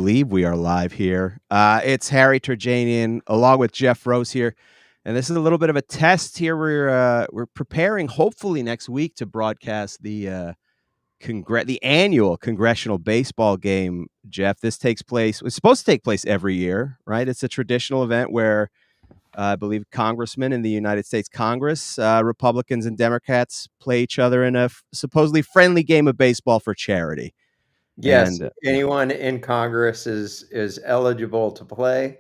believe we are live here. It's Harry Turjanian along with Jeff Rose here, and this is a little bit of a test here. We're preparing, hopefully next week, to broadcast the annual Congressional baseball game. Jeff, this takes place. It's supposed to take place every year, right? It's a traditional event where I believe congressmen in the United States Congress, Republicans and Democrats, play each other in a supposedly friendly game of baseball for charity. Yes, And anyone in Congress is eligible to play,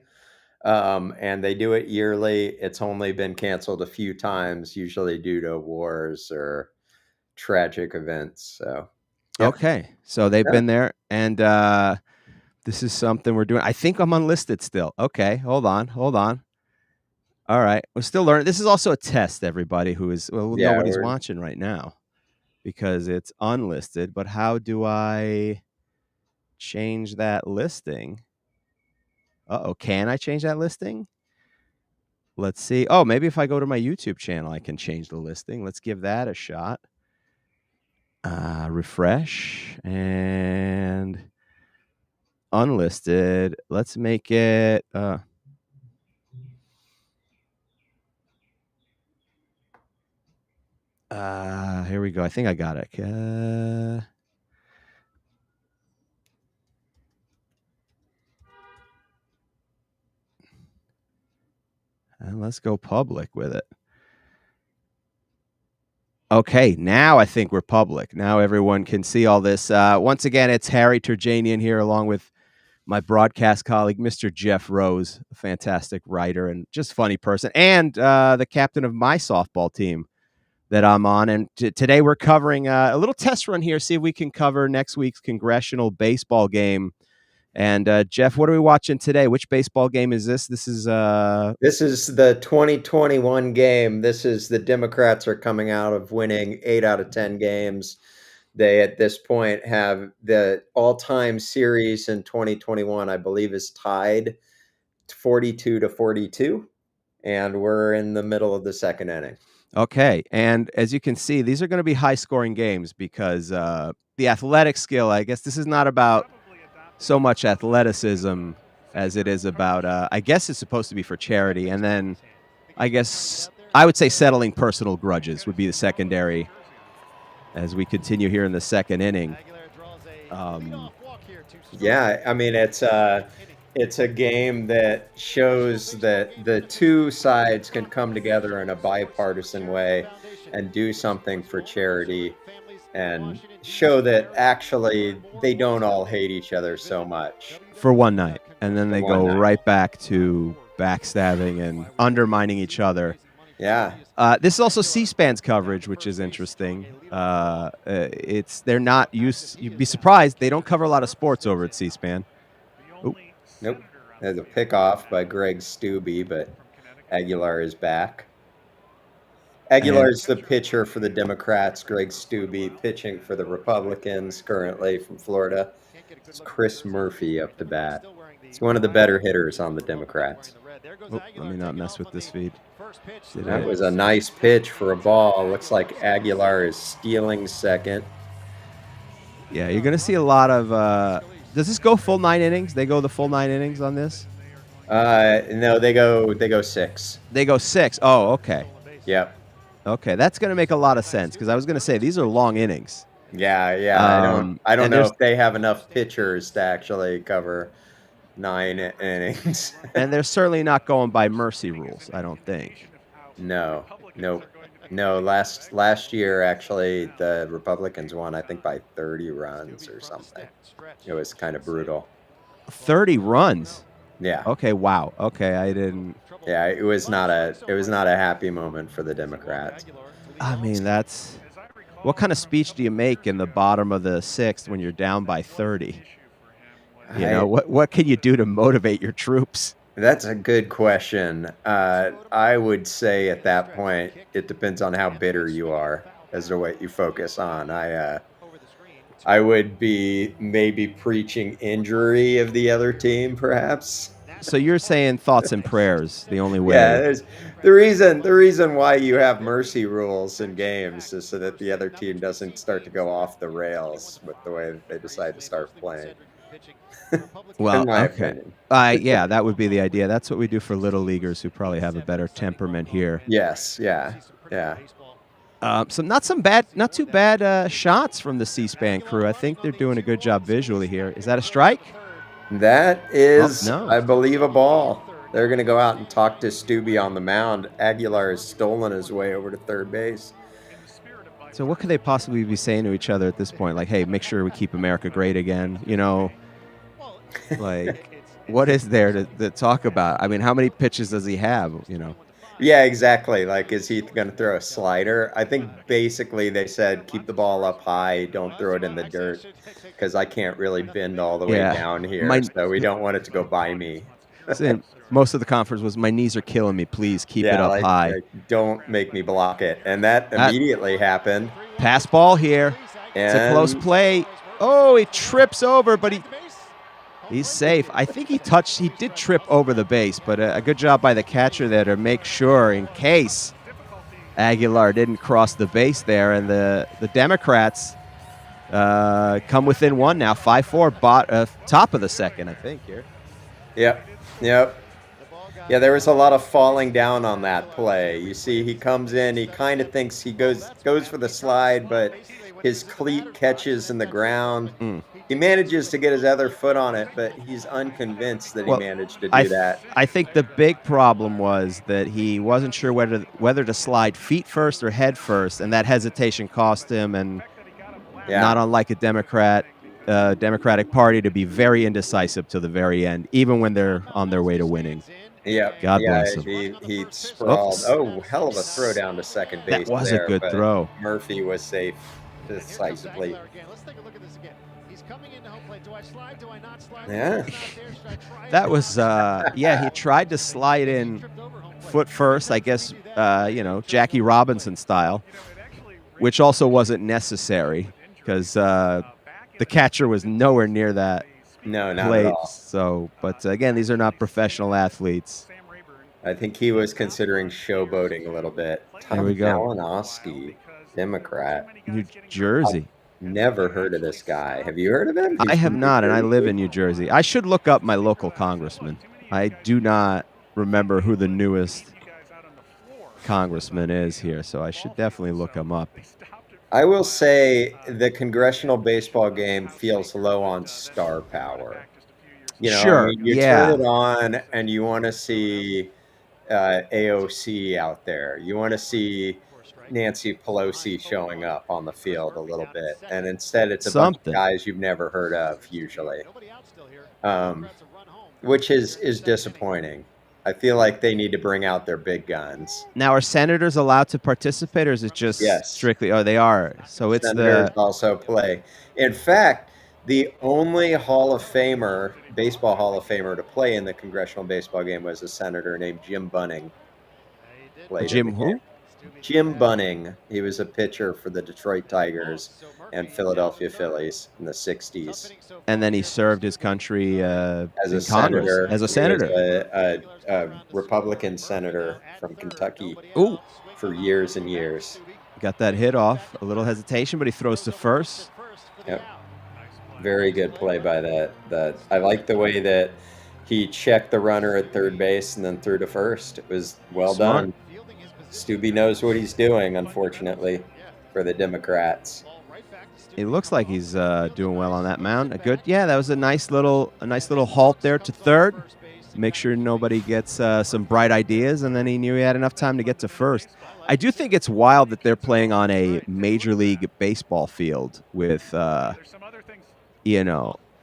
and they do it yearly. It's only been canceled a few times, usually due to wars or tragic events. So, yep. Okay, so they've Yeah. been there, and this is something we're doing. I think I'm unlisted still. Okay, hold on. All right, we're still learning. This is also a test, everybody who is Yeah, nobody's watching right now because it's unlisted. But how do I change that listing? Can I change that listing? Let's see. Oh, maybe if I go to my YouTube channel, I can change the listing. Let's give that a shot. Refresh and unlisted. Let's make it here we go. I think I got it. And let's go public with it. Okay, now I think we're public. Now everyone can see all this. Once again, it's Harry Turjanian here along with my broadcast colleague, Mr. Jeff Rose, a fantastic writer and just funny person, and the captain of my softball team that I'm on. And today we're covering a little test run here, see if we can cover next week's Congressional baseball game. And Jeff, what are we watching today? Which baseball game is this? This is the 2021 game. This is the Democrats are coming out of winning 8 out of 10 games. They, at this point, have the all-time series in 2021, I believe, is tied 42-42, and we're in the middle of the second inning. Okay, and as you can see, these are going to be high-scoring games because the athletic skill, I guess this is not about so much athleticism as it is about, I guess it's supposed to be for charity, and then I guess I would say settling personal grudges would be the secondary as we continue here in the second inning. Yeah, I mean, it's a game that shows that the two sides can come together in a bipartisan way and do something for charity and show that actually they don't all hate each other so much. For one night, and then they go night. right back to backstabbing and undermining each other. Yeah. This is also C-SPAN's coverage, which is interesting. They're not used. You'd be surprised they don't cover a lot of sports over at C-SPAN. Nope. There's a pickoff by Greg Stubbe, but Aguilar is back. Aguilar's the pitcher for the Democrats. Greg Stubbe pitching for the Republicans, currently from Florida. It's Chris Murphy up to bat. He's one of the better hitters on the Democrats. Let me not mess with this feed. That was a nice pitch for a ball. Looks like Aguilar is stealing second. Yeah, you're going to see a lot of does this go full 9 innings? They go the full 9 innings on this? No, they go 6. They go 6. Oh, okay. Yep. Okay, that's going to make a lot of sense because I was going to say these are long innings. Yeah. I don't know if they have enough pitchers to actually cover 9 innings. And they're certainly not going by mercy rules, I don't think. No. Last year, actually, the Republicans won, I think, by 30 runs or something. It was kind of brutal. 30 runs? Yeah. Okay, wow. Okay, I didn't. Yeah, it was not a happy moment for the Democrats. I mean, what kind of speech do you make in the bottom of the 6th when you're down by 30? What can you do to motivate your troops? That's a good question. I would say at that point, it depends on how bitter you are as to what you focus on. I would be maybe preaching injury of the other team, perhaps. So you're saying thoughts and prayers, the only way. Yeah, there's the reason why you have mercy rules in games is so that the other team doesn't start to go off the rails with the way that they decide to start playing. Well, in my okay. opinion. Yeah, that would be the idea. That's what we do for little leaguers who probably have a better temperament here. Yes, yeah, yeah. So not too bad shots from the C-SPAN crew. I think they're doing a good job visually here. Is that a strike? That Oh is, no. I believe, a ball. They're going to go out and talk to Stubby on the mound. Aguilar has stolen his way over to third base. So what could they possibly be saying to each other at this point? Like, hey, make sure we keep America great again. Like what is there to talk about? I mean, how many pitches does he have? Yeah, exactly. Like, is he going to throw a slider? I think basically they said keep the ball up high, don't throw it in the dirt, because I can't really bend all the way Yeah. down here. My So we don't want it to go by me. Saying most of the conference was my knees are killing me. Please keep it Yeah, up high. like don't make me block it. And that That immediately happened. pass ball here. It's a close And play. Oh, he trips over, but he's safe. I think he did trip over the base, but a good job by the catcher there to make sure in case Aguilar didn't cross the base there. And the Democrats come within one now, 5-4, top of the second, I think here. yep, yep. Yeah, there was a lot of falling down on that play. You see, he comes in, he kind of thinks he goes for the slide, but his cleat catches in the ground. Mm. He manages to get his other foot on it, but he's unconvinced that he Well, managed to do that. I think the big problem was that he wasn't sure whether to slide feet first or head first, and that hesitation cost him. And not Yeah, unlike a Democratic Party to be very indecisive to the very end, even when they're on their way to winning. yep, God yeah. bless him. He sprawled. Oops, Oh, hell of a throw down to second that base was a there, good but throw. Murphy was safe decisively. Yeah. That was yeah. He tried to slide in foot first, I guess. Jackie Robinson style, which also wasn't necessary because the catcher was nowhere near that No, not at plate. all. So, but again, these are not professional athletes. I think he was considering showboating a little bit. There we Tom go. Malinowski, Democrat. New Jersey. Never heard of this guy. Have you heard of him? I He's have from New not, and I live in Jersey. New Jersey. I should look up my local congressman. I do not remember who the newest congressman is here, so I should definitely look him up. I will say the congressional baseball game feels low on star power. I Sure, mean, you turn yeah, it on and you want to see AOC out there. You want to see Nancy Pelosi showing up on the field a little bit, and instead it's a bunch of something. guys you've never heard of usually, um, which is disappointing. I feel like they need to bring out their big guns. Now, are senators allowed to participate, or is it just Yes, strictly? Oh, they are. So it's senators the also play. In fact, the only Hall of Famer, baseball Hall of Famer, to play in the congressional baseball game was a senator named Jim Bunning. Played in the Jim game. who? Jim Bunning. He was a pitcher for the Detroit Tigers and Philadelphia Phillies in the 60s. And then he served his country As a in Congress senator, as a he was senator. a Republican senator from Kentucky Ooh, for years and years. got that hit off. A little hesitation, but he throws to first. Yep. Very good play by that. I like the way that he checked the runner at third base and then threw to first. It was well Smart. done. Stubby knows what he's doing, unfortunately, for the Democrats. It looks like he's doing well on that mound. That was a nice little halt there to third. Make sure nobody gets some bright ideas, and then he knew he had enough time to get to first. I do think it's wild that they're playing on a Major League Baseball field with,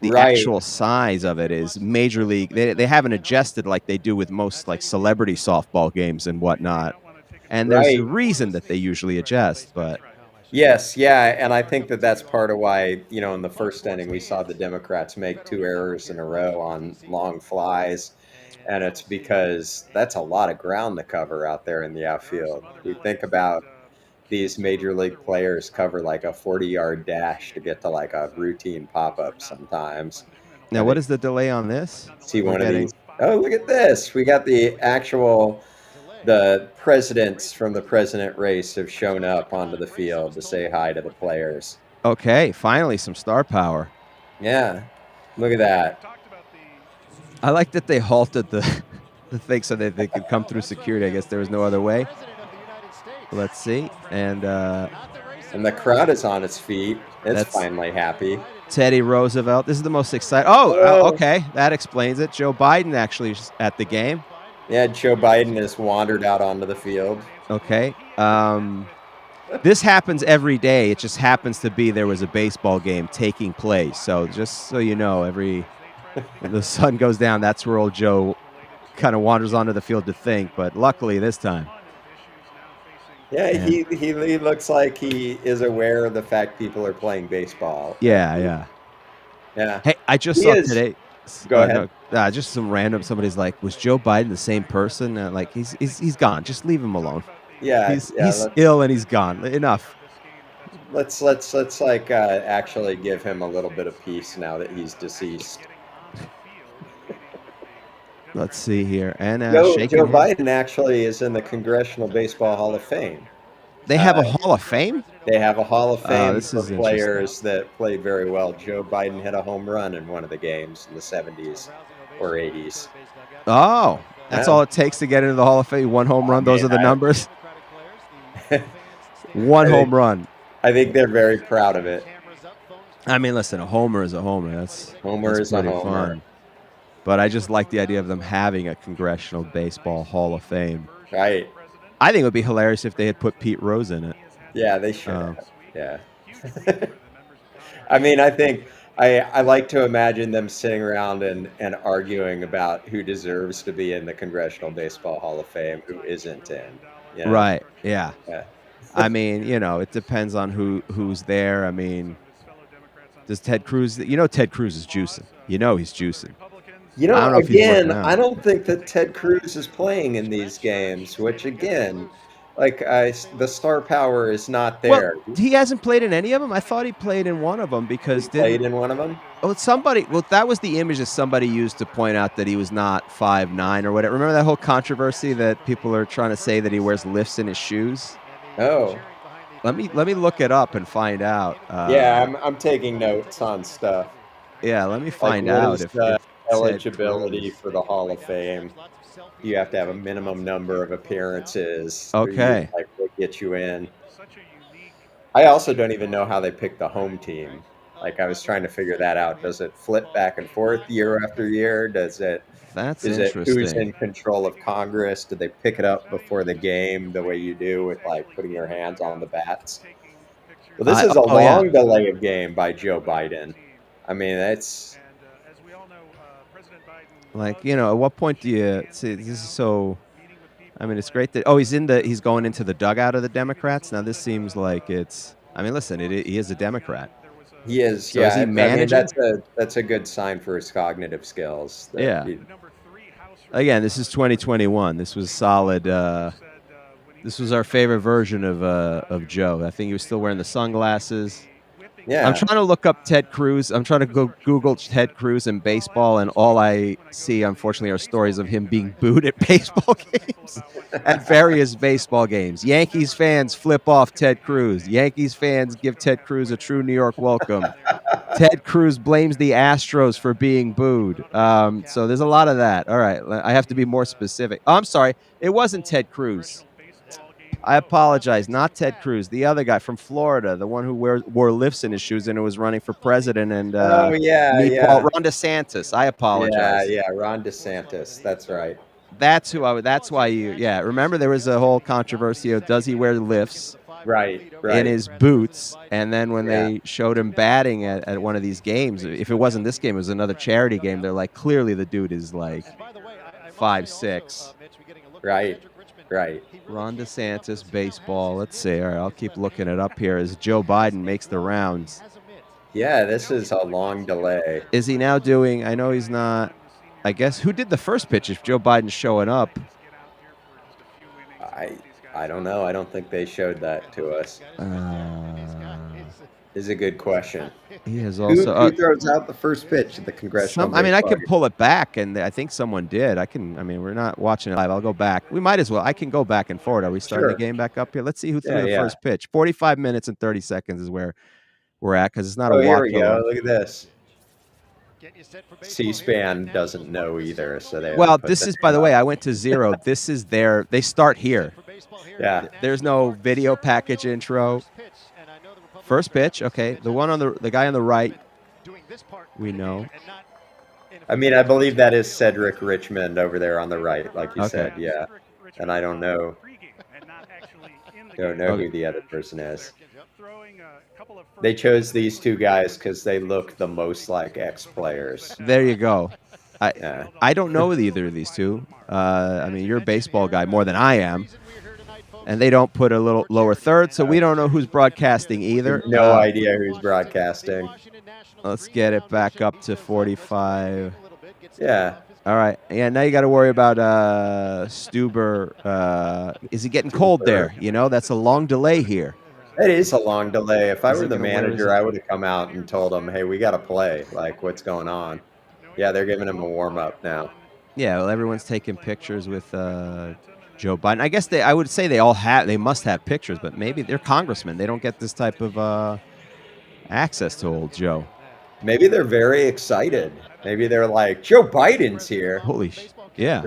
the Right. actual size of it is Major League. They haven't adjusted like they do with most like celebrity softball games and whatnot. And there's a Right. reason that they usually adjust, but Yes, yeah, and I think that that's part of why, in the first inning, we saw the Democrats make two errors in a row on long flies, and it's because that's a lot of ground to cover out there in the outfield. You think about these major league players cover like a 40-yard dash to get to like a routine pop-up sometimes. now And what then is the delay on this? see We're one of getting these. Oh, look at this. We got the presidents from the president race have shown up onto the field to say hi to the players. okay. Finally, some star power. Yeah, look at that. I like that they halted the the thing so that they could come through security. I guess there was no other way. Let's see, and And the crowd is on its feet. It's that's finally happy. Teddy Roosevelt. This is the most exciting. Oh, Oh, okay, that explains it. Joe Biden actually is at the game. yeah, Joe Biden has wandered out onto the field. Okay. This happens every day. It just happens to be there was a baseball game taking place. So just so you know, every when the sun goes down, that's where old Joe kind of wanders onto the field to think. But luckily this time. Yeah, And he looks like he is aware of the fact people are playing baseball. yeah, yeah. Yeah, Hey, I just he saw is. today. Go ahead. No, just some random. Somebody's like, "Was Joe Biden the same person?" Like he's gone. Just leave him alone. Yeah, yeah. He's ill and he's gone. Enough. Let's like actually give him a little bit of peace now that he's deceased. Let's see here. And Joe shaking hands. Biden actually is in the Congressional Baseball Hall of Fame. They have a Hall of Fame. They have a Hall of Fame This for is interesting. players that played very well. Joe Biden hit a home run in one of the games in the 70s or 80s. Oh, that's Yeah. all it takes to get into the Hall of Fame. One home I run. Those mean, are the numbers. I One think home run. I think they're very proud of it. I mean, listen, a homer is a homer. Homer That's is a pretty homer. fun. But I just like the idea of them having a Congressional Baseball Hall of Fame. Right. I think it would be hilarious if they had put Pete Rose in it. Yeah, they should have. Yeah. I mean, I think I like to imagine them sitting around and arguing about who deserves to be in the Congressional Baseball Hall of Fame, who isn't in. You know? Right. Yeah. Yeah. I mean, it depends on who's there. I mean, does Ted Cruz? Ted Cruz is juicing. He's juicing. I don't know if he's working Again, I out. don't think that Ted Cruz is playing in these games, which again, like the star power is not Well, there. he hasn't played in any of them. I thought he played in one of them He because played didn't. in one of them. Oh, somebody. Well, that was the image that somebody used to point out that he was not 5'9" or whatever. Remember that whole controversy that people are trying to say that he wears lifts in his shoes? Oh, Let me look it up and find out. yeah, I'm taking notes on stuff. Yeah, let me Like, find what out is the if Ted eligibility Cruz. for the Hall of Fame? You have to have a minimum number of appearances, or Okay, what get you in. I also don't even know how they pick the home team. Like, I was trying to figure that out. Does it flip back and forth year after year? that's Is it who's interesting. in control of Congress? Do they pick it up before the game the way you do with like putting your hands on the bats? Well, this is a Oh yeah, long delay of game by Joe Biden. I mean, that's like at what point do you see? This is so. I mean, it's great that he's going into the dugout of the Democrats. Now this seems like it's. I mean, listen, he is a Democrat. he is. So is he Yeah, I mean, managing? that's a good sign for his cognitive skills. Yeah. Again, this is 2021. This was solid. This was our favorite version of Joe. I think he was still wearing the sunglasses. I'm Yeah, trying to look up Ted Cruz. I'm trying to go Google Ted Cruz and baseball, and all I see, unfortunately, are stories of him being booed at baseball games, at various baseball games. Yankees fans flip off Ted Cruz. Yankees fans give Ted Cruz a true New York welcome. Ted Cruz blames the Astros for being booed. So there's a lot of that. All right, I have to be more specific. Oh, I'm sorry, it wasn't Ted Cruz. I apologize. Not Ted Cruz, the other guy from Florida, the one who wore lifts in his shoes and who was running for president and Oh, yeah, meatball yeah. Ron DeSantis. I Yeah, apologize. yeah, Ron DeSantis. That's right. That's who I would. That's why yeah. Remember, there was a whole controversy of does he wear lifts Right, in right. his boots? And then when Yeah. they showed him batting at one of these games, if it wasn't this game, it was another charity game. They're like, clearly the dude is like 5'6". Right, right. Ron DeSantis, baseball. Let's see. All right, I'll keep looking it up here as Joe Biden makes the rounds. Yeah, this is a long delay. Is he now doing? I know he's not. I guess who did the first pitch? If Joe Biden's showing up, I I don't know. I don't think they showed that to us. Is a good question. he has Who also who throws out the first pitch at the Congressional some. I mean, I Baseball can game? pull it back, and I think someone did. I can. I mean, we're not watching it live. I'll go back. We might as well. I can go back and forward. Are we starting the Sure. game back up here? Let's see who threw Yeah, the yeah. first pitch. 45 minutes and 30 seconds is where we're at because it's not a Oh, here watch we go. along. Look at this. C-SPAN doesn't know either, so they Well, haven't put this the is, by name the way, up. I went to Zero. This is they start here. Yeah. There's no video package intro. First pitch, okay. The guy on the right, we know. I mean, I believe that is Cedric Richmond over there on the right, like you Okay. said, yeah. And I don't know Okay. who the other person is. They chose these two guys because they look the most like ex-players. There you go. Yeah. I don't know either of these two. I mean, you're a baseball guy more than I am, and they don't put a little lower third, so we don't know who's broadcasting either. No idea who's broadcasting. Let's get it back up to 45. Yeah. All right. Yeah, now you got to worry about Stuber. Is he getting cold there? You know, that's a long delay here. It is a long delay. If I Is were he the gonna wear his- manager, I would have come out and told them, hey, we got to play. Like, what's going on? Yeah, they're giving him a warm-up now. Yeah, well, everyone's taking pictures with Joe Biden. I guess I would say they must have pictures, but maybe they're congressmen. They don't get this type of access to old Joe. Maybe they're very excited. Maybe they're like, Joe Biden's here. Yeah.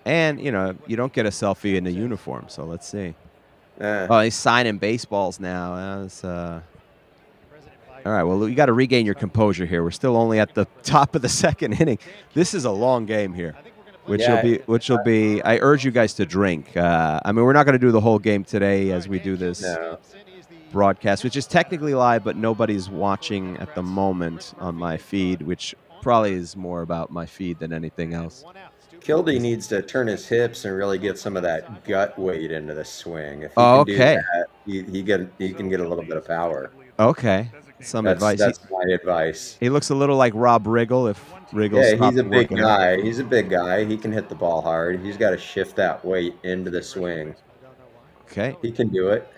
And, you know, you don't get a selfie in the uniform, so let's see. Oh, he's signing baseballs now. All right, well, you got to regain your composure here. We're still only at the top of the second inning. This is a long game here, which will be. I urge you guys to drink. I mean, we're not going to do the whole game today as we do this broadcast, which is technically live, but nobody's watching at the moment on my feed, which probably is more about my feed than anything else. Kildy needs to turn his hips and really get some of that gut weight into the swing. If he can do that, he can get a little bit of power. Okay. Some advice. That's my advice. He looks a little like Rob Riggle if Riggle stopped he's a big working guy. He's a big guy. He can hit the ball hard. He's got to shift that weight into the swing. Okay. He can do it.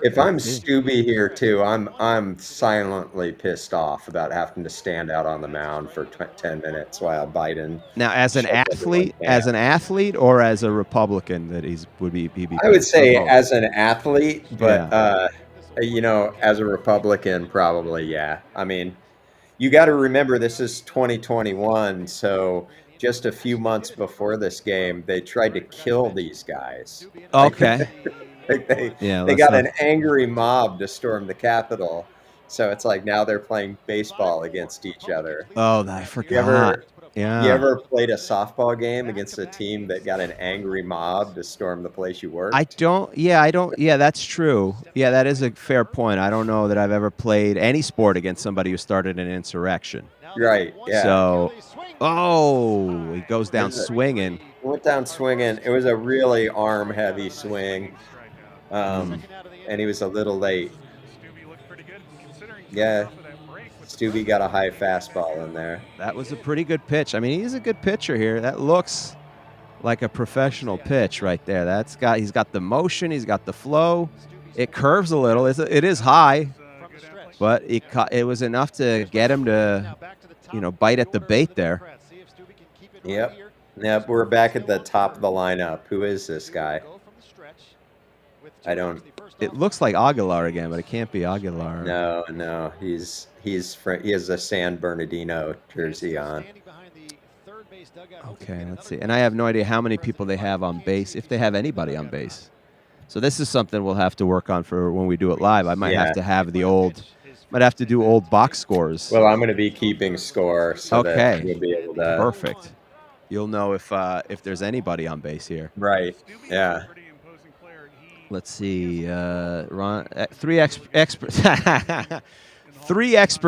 If I'm Stubby here too, I'm silently pissed off about having to stand out on the mound for 10 minutes while Biden. Now, as an athlete, or as a Republican, that would be. I would say as an athlete, but you know, as a Republican, probably yeah. I mean, you got to remember this is 2021, so just a few months before this game, they tried to kill these guys. Okay. They got an angry mob to storm the Capitol. So it's like now they're playing baseball against each other. Oh, I forgot. You ever played a softball game against a team that got an angry mob to storm the place you work? I don't. Yeah, that's true. Yeah, that is a fair point. I don't know that I've ever played any sport against somebody who started an insurrection. Right, yeah. So, he goes down swinging. Went down swinging. It was a really arm-heavy swing. And he was a little late. Yeah, Stubby got a high fastball in there. That was a pretty good pitch. I mean, he's a good pitcher here. That looks like a professional pitch right there. He's got the motion. He's got the flow. It curves a little. It is high, but it was enough to get him to, bite at the bait there. Yep. We're back at the top of the lineup. Who is this guy? I don't. It looks like Aguilar again, but it can't be Aguilar. No. He has a San Bernardino jersey on. Okay, let's see. And I have no idea how many people they have on base, if they have anybody on base. So this is something we'll have to work on for when we do it live. I might have to have might have to do old box scores. Well, I'm going to be keeping score, so that we'll be able to. Perfect. You'll know if there's anybody on base here. Right. Yeah. Let's see. Three expert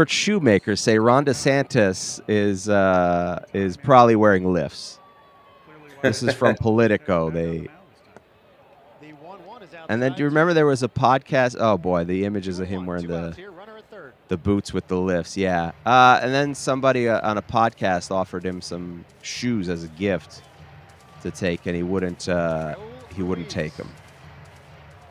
shoemakers say Ron DeSantis is probably wearing lifts. This is from Politico. And then do you remember there was a podcast? Oh boy, the images of him wearing the boots with the lifts. Yeah. And then somebody on a podcast offered him some shoes as a gift to take, and he wouldn't take them.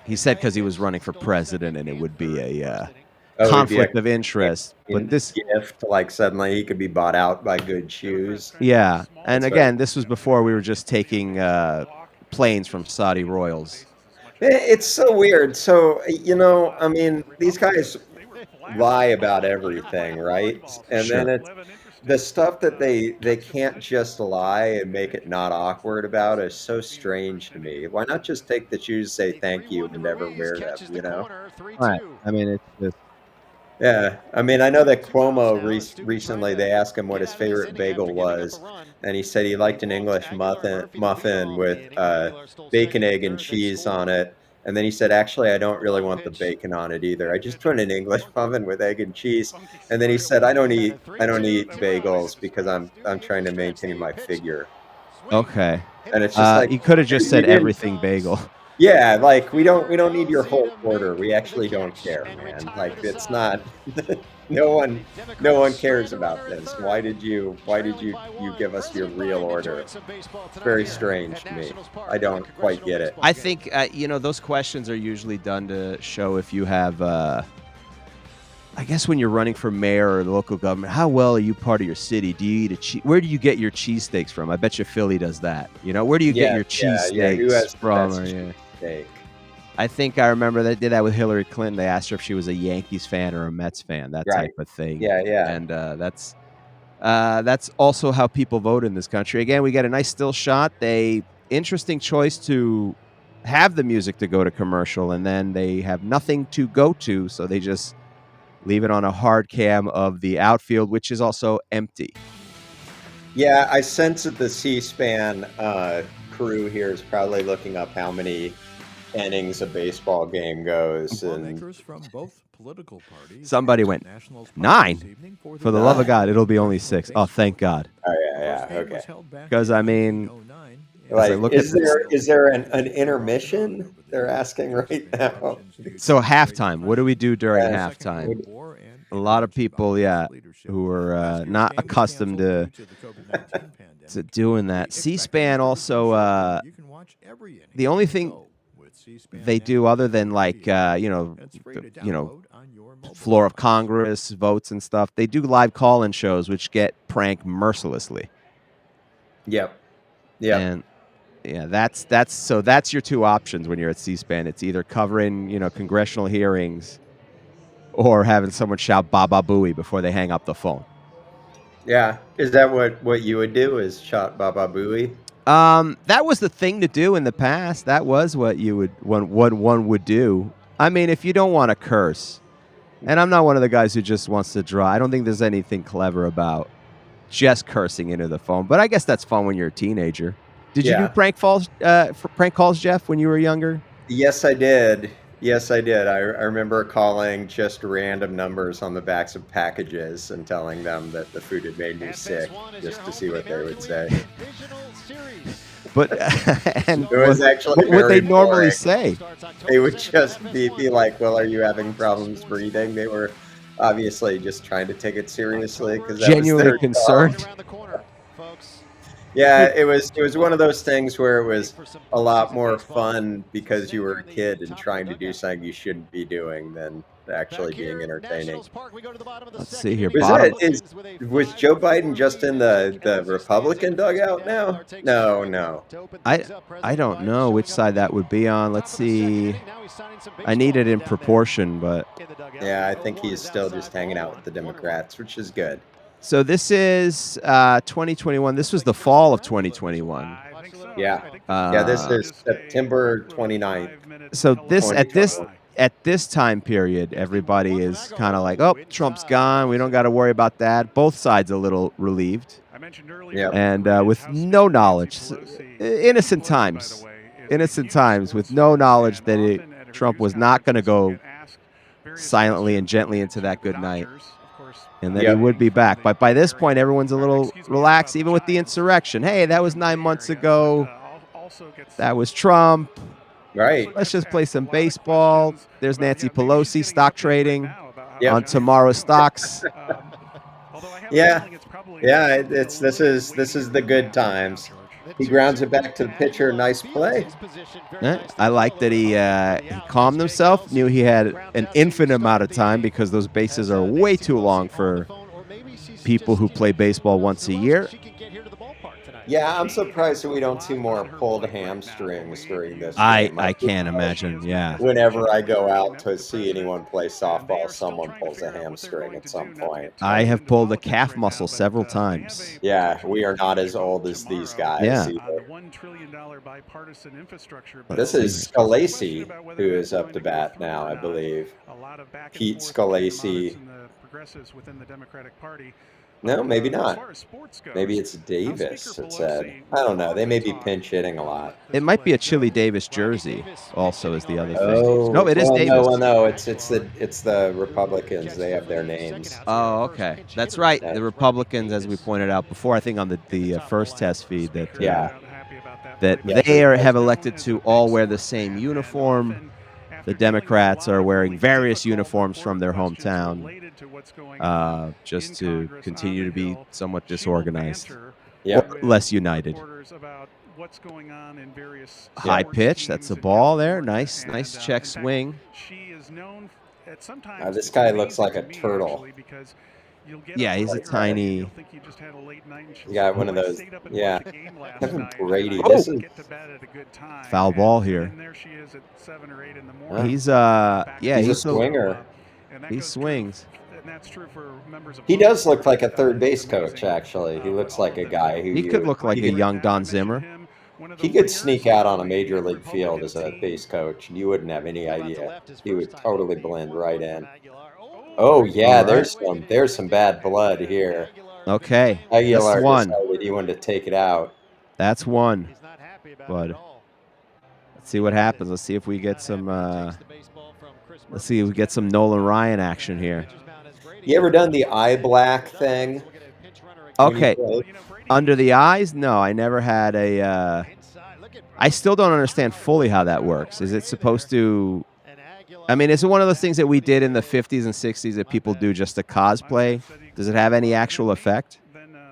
He said because he was running for president, and it would be a conflict of interest. But this gift, like suddenly he could be bought out by good shoes. Yeah, and again, this was before we were just taking planes from Saudi royals. It's so weird. So I mean, these guys, lie about everything, right? And then Sure. it's the stuff that they can't just lie and make it not awkward about is so strange to me. Why not just take the shoes, say thank you, and never wear them, you know? Right. I mean, it's just Yeah, I mean, I know that Cuomo recently they asked him what his favorite bagel was, and he said he liked an English muffin with bacon, egg, and cheese on it. And then he said, "Actually, I don't really want the bacon on it either. I just want an English muffin with egg and cheese." And then he said, "I don't eat bagels because I'm trying to maintain my figure." okay. And it's just like, He could have just dude, you said didn't. everything bagel. Yeah, like we don't need your whole order. We actually don't care, man. Like it's not no one no one cares about this. Why did you give us your real order? It's very strange to me. I don't quite get it. I think, those questions are usually done to show if you have, I guess when you're running for mayor or the local government, how well are you part of your city? Do you eat where do you get your cheesesteaks from? I bet you Philly does that. Where do you get Yeah, your yeah. Who cheesesteaks has the from? best Or, yeah. cheesesteak? I think I remember they did that with Hillary Clinton. They asked her if she was a Yankees fan or a Mets fan, that Right. type of thing. Yeah, yeah. And that's also how people vote in this country. Again, we get a nice still shot. Interesting choice to have the music to go to commercial, and then they have nothing to go to, so they just leave it on a hard cam of the outfield, which is also empty. Yeah, I sense that the C-SPAN crew here is probably looking up how many innings a baseball game goes, and Lawmakers from both political parties Somebody asked went, Nationals Park 9? this evening for For the love of God, it'll be only National 6. Oh, thank God. oh The yeah, first yeah, game was okay. held back 'Cause, in I mean, 1909 in as I Like, look at is this- there an intermission? They're asking right now. So halftime, what do we do during Yeah. halftime? A lot of people, who are not accustomed to doing that. C-SPAN also, the only thing they do other than floor of Congress votes and stuff, they do live call-in shows which get pranked mercilessly. Yep. Yep. And yeah, that's your two options when you're at C-SPAN. It's either covering, congressional hearings or having someone shout "Baba Booey" before they hang up the phone. Yeah. Is that what you would do? Is shot Baba Booey? That was the thing to do in the past. That was what one would do. I mean, if you don't want to curse, and I'm not one of the guys who just wants to draw. I don't think there's anything clever about just cursing into the phone. But I guess that's fun when you're a teenager. Did you do prank calls, Jeff, when you were younger? Yes, I did. Yes, I did. I remember calling just random numbers on the backs of packages and telling them that the food had made me sick, just to see what they would say. But and It was actually what would they very normally boring. say? They would just be like, "Well, are you having problems breathing?" They were obviously just trying to take it seriously because Genuinely concerned. Yeah, it was one of those things where it was a lot more fun because you were a kid and trying to do something you shouldn't be doing than actually being entertaining. Let's see here. Was Joe Biden just in the Republican dugout now? No. I don't know which side that would be on. Let's see. I need it in proportion, but Yeah, I think he's still just hanging out with the Democrats, which is good. so this is 2021. This was the fall of 2021. Yeah. Yeah, this is September 29th. So at this time period, everybody is kind of like, "Oh, Trump's gone. We don't got to worry about that." Both sides a little relieved, Yep. and with no knowledge, innocent times, with no knowledge that Trump was not going to go silently and gently into that good night, and that he would be back. But by this point, everyone's a little relaxed, even with the insurrection. Hey, that was 9 months ago. That was Trump. Right. Let's just play some baseball. There's Nancy Pelosi stock trading on tomorrow's stocks. Yeah. Yeah, this is the good times. He grounds it back to the pitcher. Nice play. I like that he calmed himself, knew he had an infinite amount of time because those bases are way too long for people who play baseball once a year. Yeah, I'm surprised that we don't see more pulled hamstrings during this I game. I Like, can't imagine. Yeah. whenever I go out to see anyone play softball, someone pulls a hamstring at some point. I have pulled a calf muscle several times. Yeah, we are not as old as these guys Yeah. either. Let's This see. is Scalesi who is up to bat now, I believe. Pete Scalesi. No, maybe not. Maybe it's Davis, it said. I don't know. They may be pinch hitting a lot. It might be a Chili Davis jersey also is the other thing. Oh, No, it is well, Davis. no. It's the Republicans. They have their names. Oh, okay. That's right. Yeah. The Republicans, as we pointed out before, I think on the first test feed that Yeah. that Yeah, they have elected to all wear the same uniform. The Democrats are wearing various uniforms from their hometown, just to continue to be somewhat disorganized, Yep. or less united. High pitch. That's a ball there. Nice check swing. This guy looks like a turtle. Yeah, he's a tiny. He's got one of those. Yeah. Kevin Brady. Oh! This is Foul ball here. Huh? He's yeah, He's a swinger. He swings. He does look like a third base coach, actually. He looks like a guy who He could look like a young Don Zimmer. He could sneak out on a major league field as a base coach, and you wouldn't have any idea. He would totally blend right in. Oh yeah, All there's some bad blood here. Okay, Aguilar that's one. decided he wanted to take it out. That's one. Bud. Let's see what happens. Let's see if we get some. Let's see if we get some Nolan Ryan action here. You ever done the eye black thing? Okay, under the eyes? No, I never had a. I still don't understand fully how that works. Is it supposed to? I mean, is it one of those things that we did in the 50s and 60s that people do just to cosplay? Does it have any actual effect?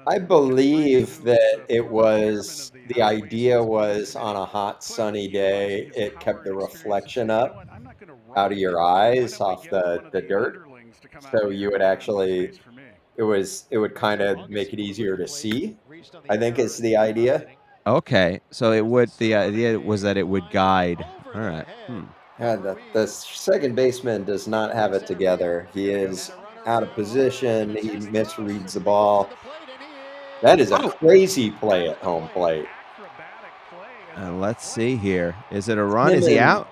I believe that it was, the idea was on a hot sunny day, it kept the reflection up out of your eyes off the dirt. So you would actually, it would kind of make it easier to see, I think is the idea. Okay, so it would. The idea was that it would guide. All right. Yeah, the second baseman does not have it together. He is out of position. He misreads the ball. That is a crazy play at home plate. Let's see here. Is it a run? Is he out?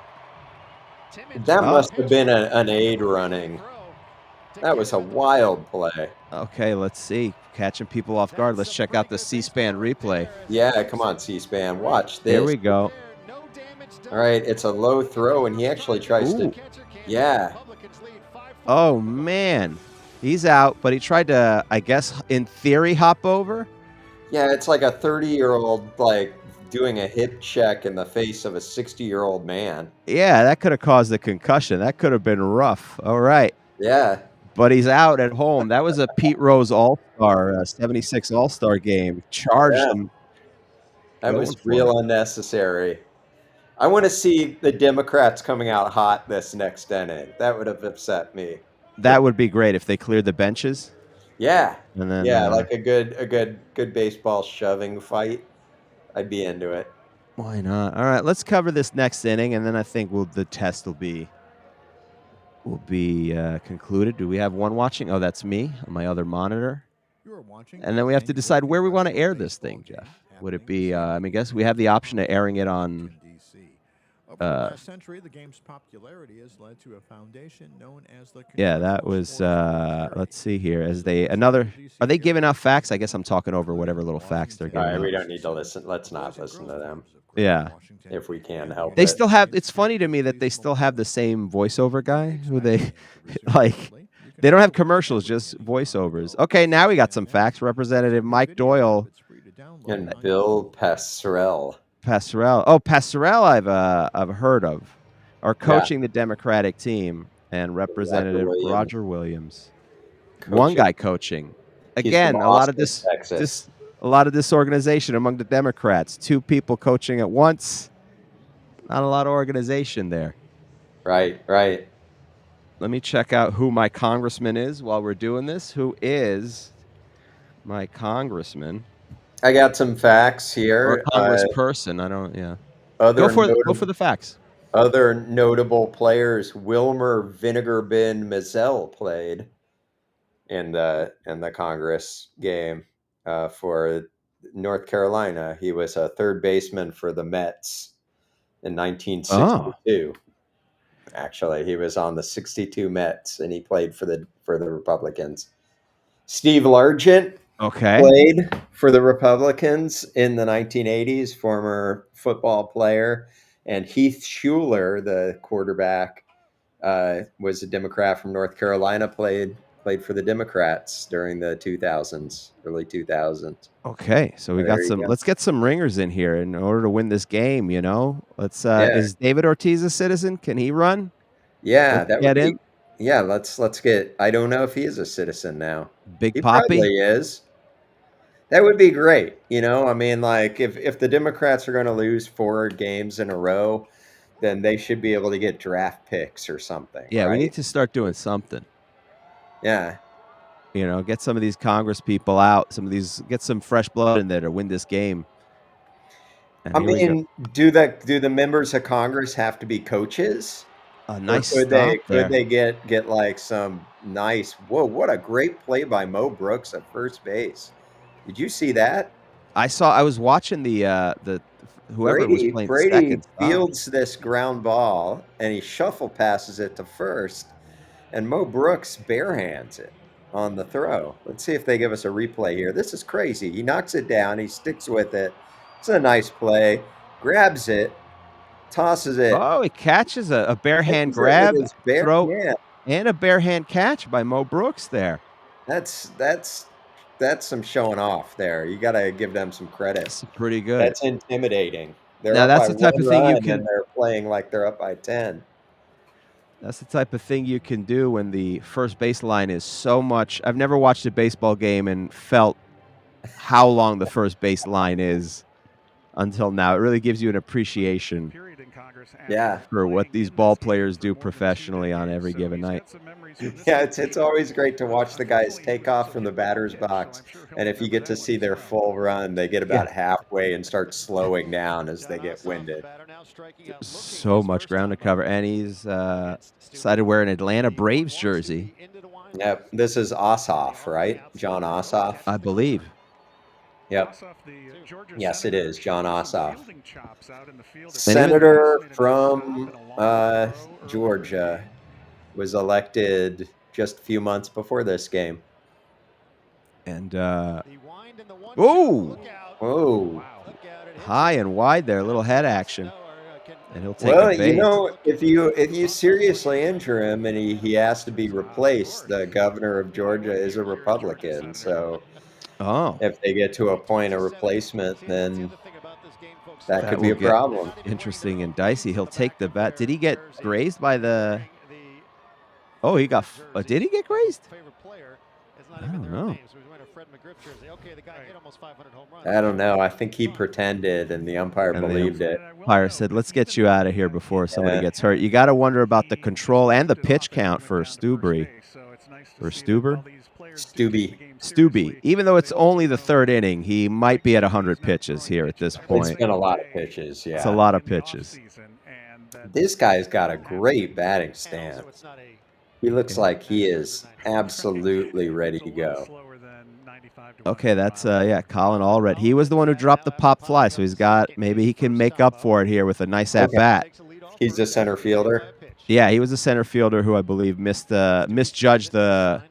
That must have been an aide running. That was a wild play. Okay, let's see. Catching people off guard. Let's check out the C-SPAN replay. Yeah, come on, C-SPAN. Watch this. Here we go. All right, it's a low throw, and he actually tries to. Yeah. Oh, man. He's out, but he tried to, I guess, in theory, hop over. Yeah, it's like a 30-year-old, like, doing a hip check in the face of a 60-year-old man. Yeah, that could have caused a concussion. That could have been rough. All right. Yeah. But he's out at home. That was a Pete Rose All-Star, 76 All-Star game. Charged him. That was real unnecessary. I want to see the Democrats coming out hot this next inning. That would have upset me. That would be great if they cleared the benches. Yeah. And then, like a good baseball shoving fight. I'd be into it. Why not? All right, let's cover this next inning, and then I think the test will be concluded. Do we have one watching? Oh, that's me on my other monitor. And then we have to decide where we want to air this thing, Jeff. Would it be? I mean, I guess we have the option of airing it on. Over the last century, the game's popularity has led to a foundation known as the. Yeah, that was. Let's see here. Are they giving out facts? I guess I'm talking over whatever little facts they're giving. All right, out. we don't need to listen. Let's not listen to them. Yeah. If we can help. They still have. It's funny to me that they still have the same voiceover guy who they like. They don't have commercials, just voiceovers. Okay, now we got some facts. Representative Mike Doyle and Bill Passerell. Oh, Passerell, I've heard of, are coaching the Democratic team, and Representative Roger Williams, one guy coaching. Again, a lot of disorganization among the Democrats. Two people coaching at once. Not a lot of organization there. Right. Let me check out who my congressman is while we're doing this. Who is my congressman? I got some facts or here. congressperson. I don't. Yeah. Go Other for the facts. other notable players: Wilmer Vinegar Bin Mazel played in the Congress game for North Carolina. He was a third baseman for the Mets in Oh, 1962. Actually, he was on the 62 Mets, and he played for the Republicans. Steve Largent okay. played for the Republicans in the 1980s, former football player. And Heath Shuler, the quarterback, was a Democrat from North Carolina, played for the Democrats during the 2000s, early 2000s. Okay, so we got There you some. go. Let's get some ringers in here in order to win this game. Let's. Yeah, Is David Ortiz a citizen? Can he run? yeah, Let's that would get be. in. Yeah, let's get. I don't know if he is a citizen now. Big He Poppy. probably is. That would be great. I mean, like if the Democrats are going to lose 4 games in a row, then they should be able to get draft picks or something, Yeah, we need right? to start doing something. Yeah. Get some of these Congress people out. Get some fresh blood in there to win this game. And I here we go. mean, do the members of Congress have to be coaches? A Or nice could they stop could there. they get like some nice, whoa, what a great play by Mo Brooks at first base. Did you see that? I was watching the whoever was Brady playing Brady second stop. fields this ground ball and he shuffle passes it to first, and Mo Brooks barehands it on the throw. Let's see if they give us a replay here. This is crazy. He knocks it down, he sticks with it. It's a nice play. Grabs it, tosses it, Oh, he catches a bare hand catches it with grab, his bare throw, hand. and a bare hand catch by Mo Brooks there. That's some showing off there. You got to give them some credit. That's pretty good. That's intimidating. They're Now up that's by the type 1 of thing you run, and can they're playing like they're up by 10. That's the type of thing you can do when the first baseline is so much. I've never watched a baseball game and felt how long the first baseline is until now. It really gives you an appreciation Yeah. for what these ball players do professionally on every given night. Yeah, it's always great to watch the guys take off from the batter's box, and if you get to see their full run, they get Yeah. about halfway and start slowing down as they get winded. So much ground to cover, and he's decided to wear an Atlanta Braves jersey, Yep, this is Ossoff, right? John Ossoff. I believe. Yep. Yes, it is John Ossoff. even- Senator from Georgia was elected just a few months before this game. And oh, Oh, high and wide there, a little head action, and he'll take well, a base. if you seriously injure him and he has to be replaced, the governor of Georgia is a Republican. So Oh, if they get to appoint a replacement, then that could be will a get problem. interesting and dicey. He'll take the bat. Did he get grazed by the? Oh, he got. Did he get grazed? I don't know. I don't know. I think he pretended, and the umpire And the believed it. umpire said, "Let's get you out of here before somebody Yeah. gets hurt." You got to wonder about the control and the pitch count for Stuber. Or Stuber? Stubby. Even though it's only the third inning, he might be at 100 pitches here at this It's point. been a lot of pitches. It's a Yeah. lot of pitches. This guy's got a great batting stance. He looks like he is absolutely ready to go. Okay, that's Colin Allred. He was the one who dropped the pop fly, so maybe he can make up for it here with a nice at bat. He's a center fielder. Yeah, he was a center fielder who I believe misjudged the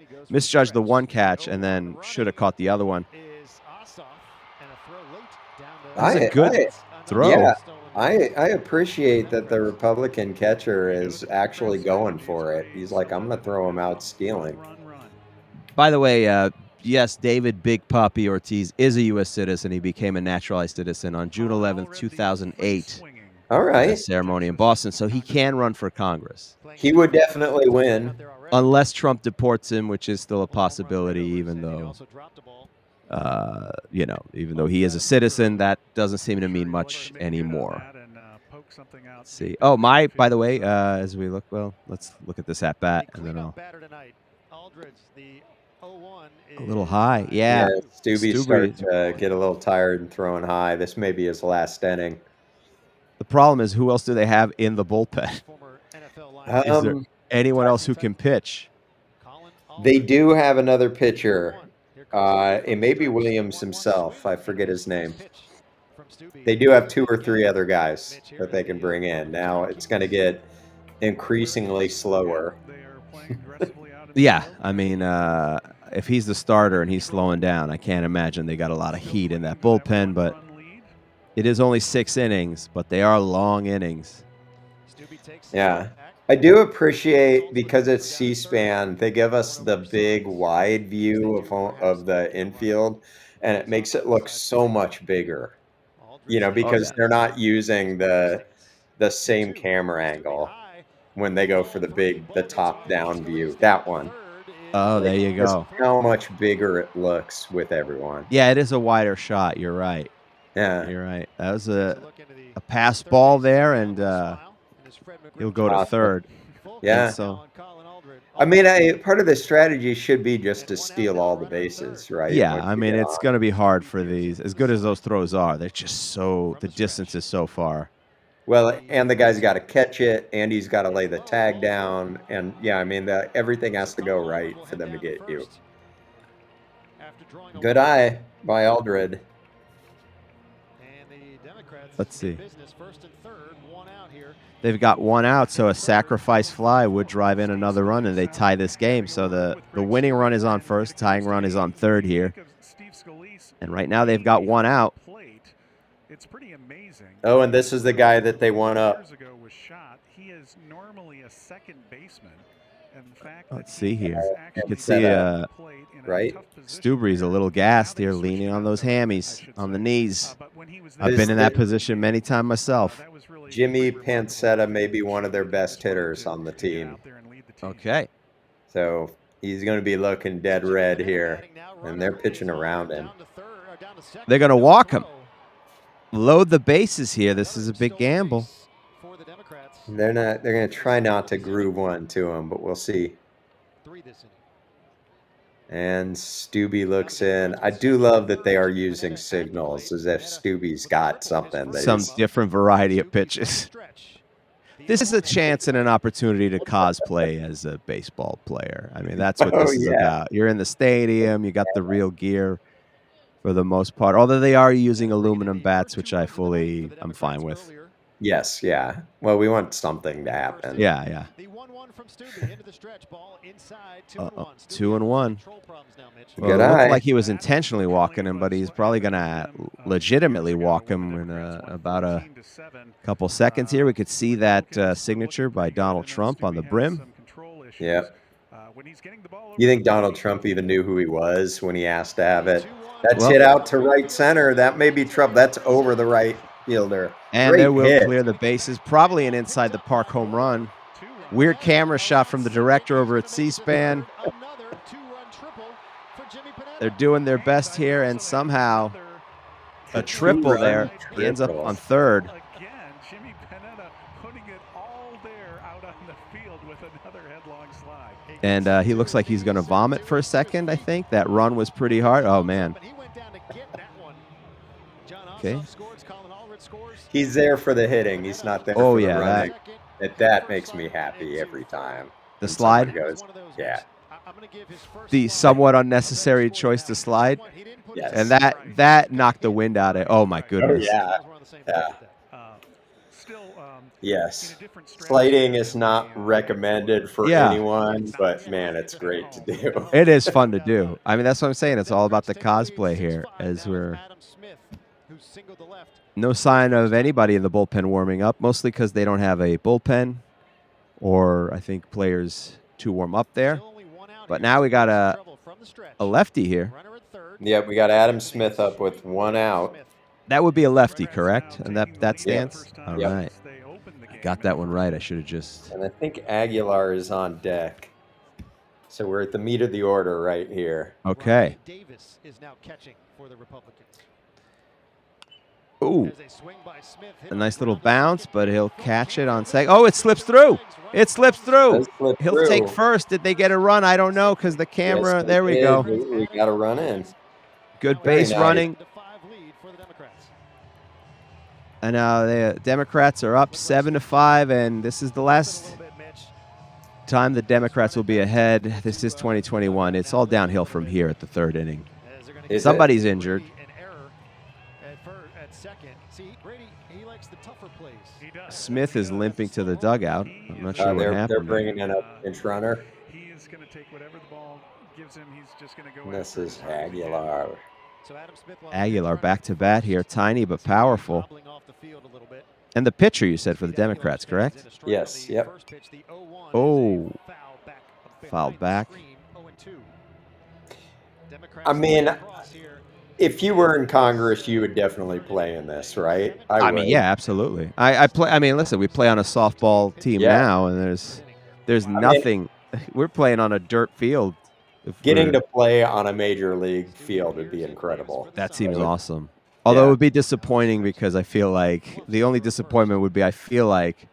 one catch and then should have caught the other one. That was a good throw. Yeah, I appreciate that the Republican catcher is actually going for it. He's like, I'm going to throw him out stealing. By the way, yes, David Big Papi Ortiz is a U.S. citizen. He became a naturalized citizen on June 11th, 2008. All At a right. ceremony in Boston, so he can run for Congress. He would definitely win. Unless Trump deports him, which is still a possibility, even though he is a citizen, that doesn't seem to mean much anymore. Let's see. Oh, by the way, as we look, let's look at this at bat, and then I'll. A little high. Yeah. Stubby's starting to get a little tired and throwing high. This may be his last inning. The problem is, who else do they have in the bullpen? Is there anyone else who can pitch? They do have another pitcher. It may be Williams himself. I forget his name. They do have 2 or 3 other guys that they can bring in. Now it's going to get increasingly slower. Yeah, I mean, if he's the starter and he's slowing down, I can't imagine they got a lot of heat in that bullpen, but it is only 6 innings, but they are long innings. Yeah. I do appreciate, because it's C-SPAN, they give us the big wide view of the infield, and it makes it look so much bigger. Because they're not using the same camera angle when they go for the top-down view. That one. Oh, there you go. How much bigger it looks with everyone. Yeah, it is a wider shot. You're right. Yeah. You're right. That was a pass ball there, and he'll go to third. Yeah. So, I mean, part of the strategy should be just to steal all the bases, right? Yeah, I mean, it's going to be hard for these. As good as those throws are, they're just the distance is so far. Well, and the guy's got to catch it, and he's got to lay the tag down, and yeah, I mean, everything has to go right for them to get you. Good eye by Aldred. Let's see. They've got 1 out, so a sacrifice fly would drive in another run, and they tie this game. So the winning run is on first, tying run is on third here. And right now they've got 1 out. It's pretty amazing. Oh, and this is the guy that they won up. Years ago was shot. He is normally a second baseman. And the fact Let's see here. You can see right? Stubry's a little gassed here, leaning on those hammies, on the knees. I've been in that position many times myself. Jimmy Pancetta may be one of their best hitters on the team. Okay. So he's going to be looking dead red here, and they're pitching around him. They're going to walk him. Load the bases here. This is a big gamble. They're going to try not to groove one to him, but we'll see. And Stubby looks in. I do love that they are using signals as if Stubby's got something. Some different variety of pitches. This is a chance and an opportunity to cosplay as a baseball player. I mean, that's what this is about. You're in the stadium. You got the real gear for the most part. Although they are using aluminum bats, which I'm fine with. Yes, yeah. Well, we want something to happen. Yeah. 2-1. Well, it looked like he was intentionally walking him, but he's probably going to legitimately walk him in about a couple seconds here. We could see that signature by Donald Trump on the brim. Yeah. You think Donald Trump even knew who he was when he asked to have it? That's hit out to right center. That may be Trump. That's over the right fielder. And they will clear the bases. Probably an inside the park home run. Weird camera shot from the director over at C-SPAN. They're doing their best here, and somehow a triple there. He ends up on third. And he looks like he's going to vomit for a second, I think. That run was pretty hard. Oh, man. Okay. He's there for the hitting. He's not there for the running. That makes me happy every time. The slide? Goes, yeah. The somewhat unnecessary choice to slide? Yes. And that knocked the wind out of it. Oh, my goodness. Oh, yeah. Yes. Sliding is not recommended for anyone, but, man, it's great to do. It is fun to do. I mean, that's what I'm saying. It's all about the cosplay here as we're no sign of anybody in the bullpen warming up, mostly because they don't have a bullpen or, I think, players to warm up there. But now we got a lefty here. Yep, we got Adam Smith up with 1 out. That would be a lefty, correct? And that stance? Yep. All right. I got that one right. I should have just... And I think Aguilar is on deck. So we're at the meat of the order right here. Okay. Davis is now catching for the Republicans. Ooh, a nice little bounce, but he'll catch it on second. Oh, it slips through. It slips through. Does slip He'll take through. first. Did they get a run? I don't know because the Yes, camera. we There we did. go. We got a run in. Good Very base nice. running. And now the Democrats are up 7-5, and this is the last time the Democrats will be ahead. This is 2021. It's all downhill from here at the third inning. Is Somebody's injured. Smith is limping to the dugout. I'm not sure what They're happened. bringing in a pinch runner. He is going to take whatever the ball gives him. He's just going to go. And this is Aguilar. Aguilar back to bat here, tiny but powerful. And the pitcher, you said, for the Democrats, correct? Yes, yep. Oh, fouled back. I mean, if you were in Congress, you would definitely play in this, right? I mean, yeah, absolutely. I play. I mean, listen, we play on a softball team now, and there's nothing. We're playing on a dirt field. Getting to play on a major league field would be incredible. That seems awesome. Although it would be disappointing because I feel like the only disappointment would be I feel like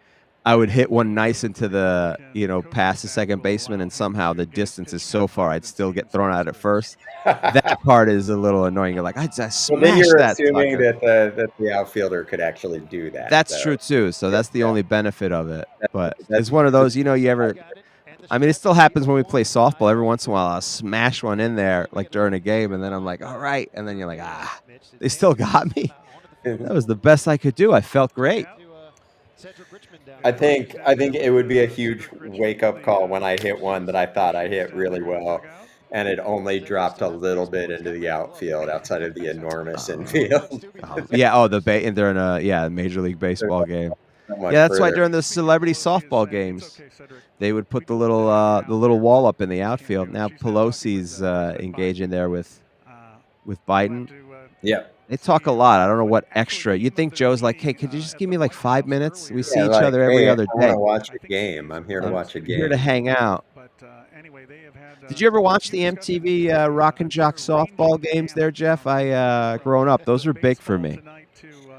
I would hit one nice into the, past the second baseman, and somehow the distance is so far I'd still get thrown out at first. That part is a little annoying. You're like, I just smashed then you're that. assuming that the outfielder could actually do that. That's true too. So that's the only benefit of it. But it's one of those, I mean, it still happens when we play softball. Every once in a while, I'll smash one in there, like during a game, and then I'm like, all right. And then you're like, they still got me. That was the best I could do. I felt great. I think it would be a huge wake-up call when I hit one that I thought I hit really well, and it only dropped a little bit into the outfield outside of the enormous infield. And they're in a Major League Baseball game. That's why during the celebrity softball games, they would put the little wall up in the outfield. Now Pelosi's engaging there with Biden. Yeah. They talk a lot. I don't know what extra. You think Joe's like, hey, could you just give me like 5 minutes? We see each other every other day. I want to watch a game. I'm here to watch a game. I'm here to hang out. Did you ever watch the MTV Rock and Jock softball games there, Jeff? Growing up, those were big for me.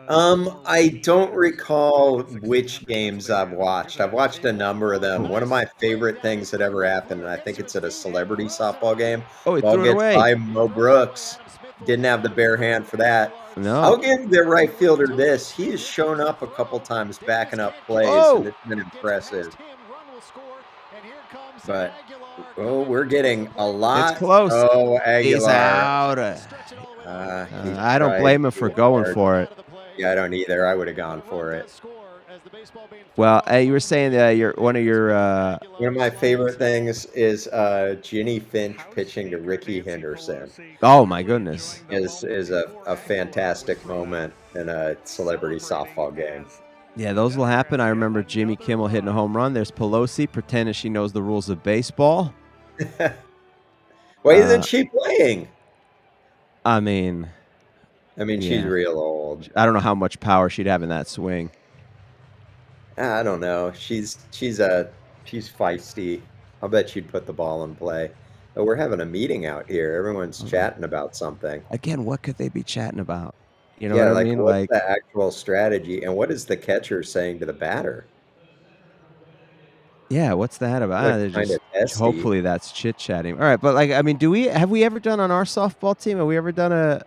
I don't recall which games I've watched. I've watched a number of them. One of my favorite things that ever happened, and I think it's at a celebrity softball game. Oh, he threw it away. By Mo Brooks. Didn't have the bare hand for that. No. I'll give the right fielder this. He has shown up a couple times backing up plays, and it's been impressive. But, we're getting a lot. It's close. Oh, Aguilar. He's out. I don't blame him for going for it. Yeah, I don't either. I would have gone for it. Well, you were saying that one of my favorite things is Ginny Finch pitching to Ricky Henderson. Oh my goodness, is a fantastic moment in a celebrity softball game. Yeah, those will happen. I remember Jimmy Kimmel hitting a home run. There's Pelosi pretending she knows the rules of baseball. Why isn't she playing? I mean, she's real old. I don't know how much power she'd have in that swing. I don't know. She's feisty. I'll bet she'd put the ball in play. But we're having a meeting out here. Everyone's chatting about something. Again, what could they be chatting about? You know what I mean? What's the actual strategy, and what is the catcher saying to the batter? Yeah, what's that about? Hopefully that's chit-chatting. All right, but have we ever done on our softball team? Have we ever done a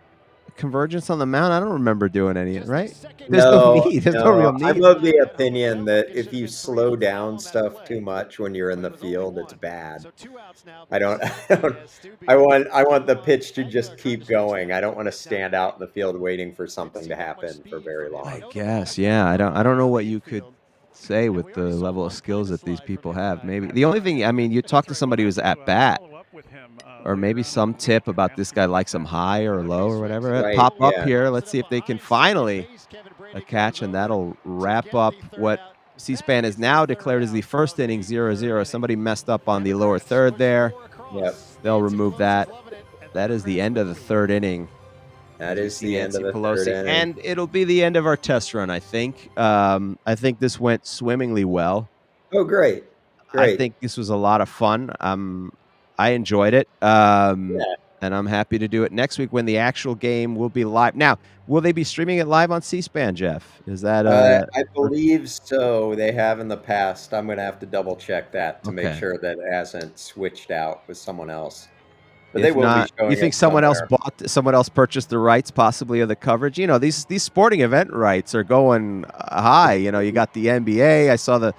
convergence on the mound? I don't remember doing any, right? There's no need. There's no real need. I'm of the opinion that if you slow down stuff too much when you're in the field, it's bad. I want the pitch to just keep going. I don't want to stand out in the field waiting for something to happen for very long. I guess, yeah. I don't know what you could say with the level of skills that these people have. Maybe the only thing, you talk to somebody who's at bat, or maybe some tip about this guy likes him high or low or whatever. Right, Pop up here. Let's see if they can finally a catch, and that'll wrap up what C-SPAN has now declared as the first inning 0-0. Somebody messed up on the lower third there. Yep. They'll remove that. That is the end of the third inning. That is the end of the third inning. And it'll be the end of our test run, I think. I think this went swimmingly well. Oh, great. I think this was a lot of fun. I enjoyed it. and I'm happy to do it next week when the actual game will be live. Now, will they be streaming it live on C-SPAN, Jeff? Is that I believe so. They have in the past. I'm gonna have to double check that to make okay? sure that it hasn't switched out with someone else. But they If will be not, you showing think it somewhere. someone else purchased the rights, possibly of the coverage? You know, these sporting event rights are going high. You know, you got the NBA. I saw the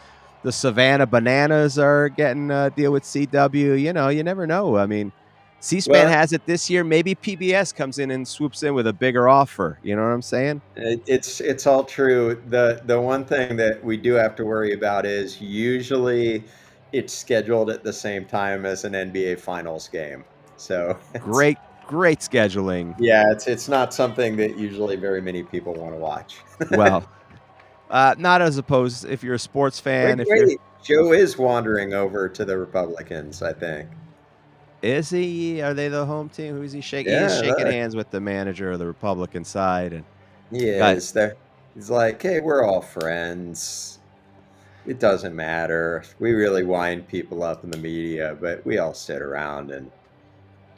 Savannah Bananas are getting a deal with CW. You know, you never know. I mean, C-SPAN Well, has it this year. Maybe PBS comes in and swoops in with a bigger offer. You know what I'm saying? it's all true. The one thing that we do have to worry about is usually it's scheduled at the same time as an NBA Finals game. So it's Great scheduling. yeah, it's not something that usually very many people want to watch. Well, not as opposed if you're a sports Wait, fan. If you're wait. Joe is wandering over to the Republicans, I think. Is he? Are they the home team? Who is he shaking? He is Yeah, shaking look, hands with the manager of the Republican side, and he got is there. He's like, hey, we're all friends. It doesn't matter. We really wind people up in the media, but we all sit around and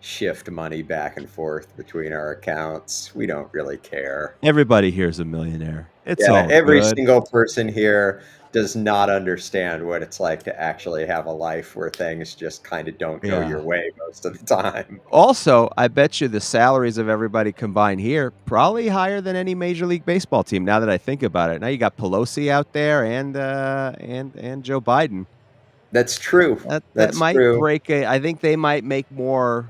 shift money back and forth between our accounts. We don't really care. everybody here is a millionaire. It's Yeah, all every good. single person here does not understand what it's like to actually have a life where things just kind of don't go your Yeah. way most of the time. Also, I bet you the salaries of everybody combined here probably higher than any Major League Baseball team. Now that I think about it, now you got Pelosi out there and Joe Biden. That's true. That That's might true. break a. I think they might make more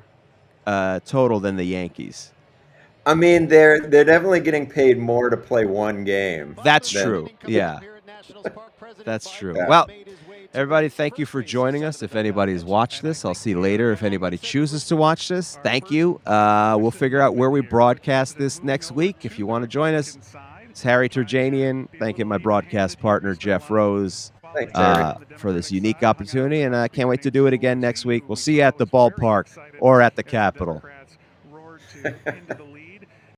total than the Yankees. I mean, they're definitely getting paid more to play one game That's than true. Yeah, that's true. yeah. Well, everybody, thank you for joining us. If anybody's watched this, I'll see later. If anybody chooses to watch this, thank you. We'll figure out where we broadcast this next week. If you want to join us, it's Harry Turjanian. Thanking my broadcast partner, Jeff Rose, Thanks, Harry. for this unique opportunity. And I can't wait to do it again next week. We'll see you at the ballpark or at the Capitol.